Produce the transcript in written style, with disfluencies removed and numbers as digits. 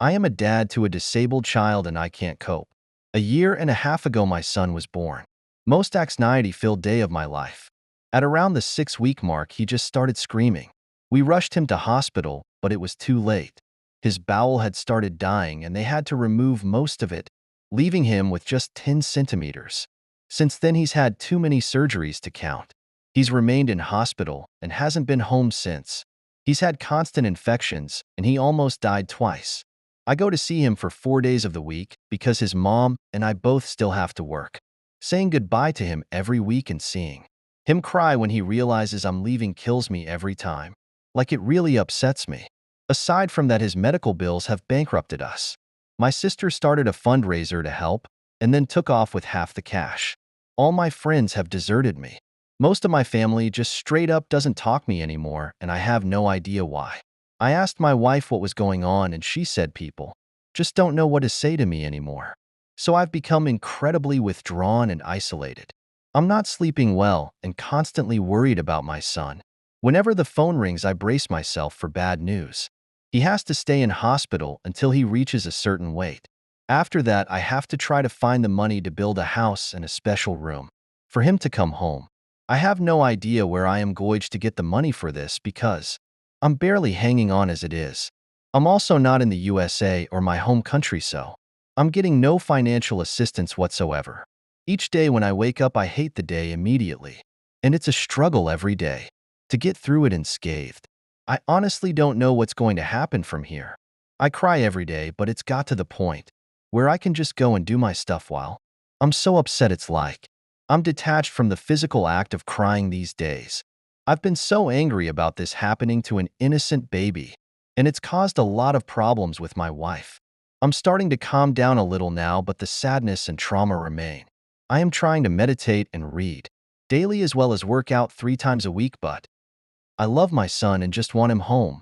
I am a dad to a disabled child and I can't cope. A year and a half ago, my son was born. Most anxiety-filled day of my life. At around the 6-week mark, he just started screaming. We rushed him to hospital, but it was too late. His bowel had started dying and they had to remove most of it, leaving him with just 10 centimeters. Since then, he's had too many surgeries to count. He's remained in hospital and hasn't been home since. He's had constant infections and he almost died twice. I go to see him for 4 days of the week because his mom and I both still have to work. Saying goodbye to him every week and seeing him cry when he realizes I'm leaving kills me every time. Like, it really upsets me. Aside from that, his medical bills have bankrupted us. My sister started a fundraiser to help and then took off with half the cash. All my friends have deserted me. Most of my family just straight up doesn't talk me anymore, and I have no idea why. I asked my wife what was going on and she said people just don't know what to say to me anymore. So I've become incredibly withdrawn and isolated. I'm not sleeping well and constantly worried about my son. Whenever the phone rings, I brace myself for bad news. He has to stay in hospital until he reaches a certain weight. After that, I have to try to find the money to build a house and a special room for him to come home. I have no idea where I am going to get the money for this because I'm barely hanging on as it is. I'm also not in the USA or my home country, so I'm getting no financial assistance whatsoever. Each day when I wake up, I hate the day immediately, and it's a struggle every day to get through it unscathed. I honestly don't know what's going to happen from here. I cry every day, but it's got to the point where I can just go and do my stuff while I'm so upset. It's like I'm detached from the physical act of crying these days. I've been so angry about this happening to an innocent baby, and it's caused a lot of problems with my wife. I'm starting to calm down a little now, but the sadness and trauma remain. I am trying to meditate and read daily as well as work out 3 times a week, but I love my son and just want him home.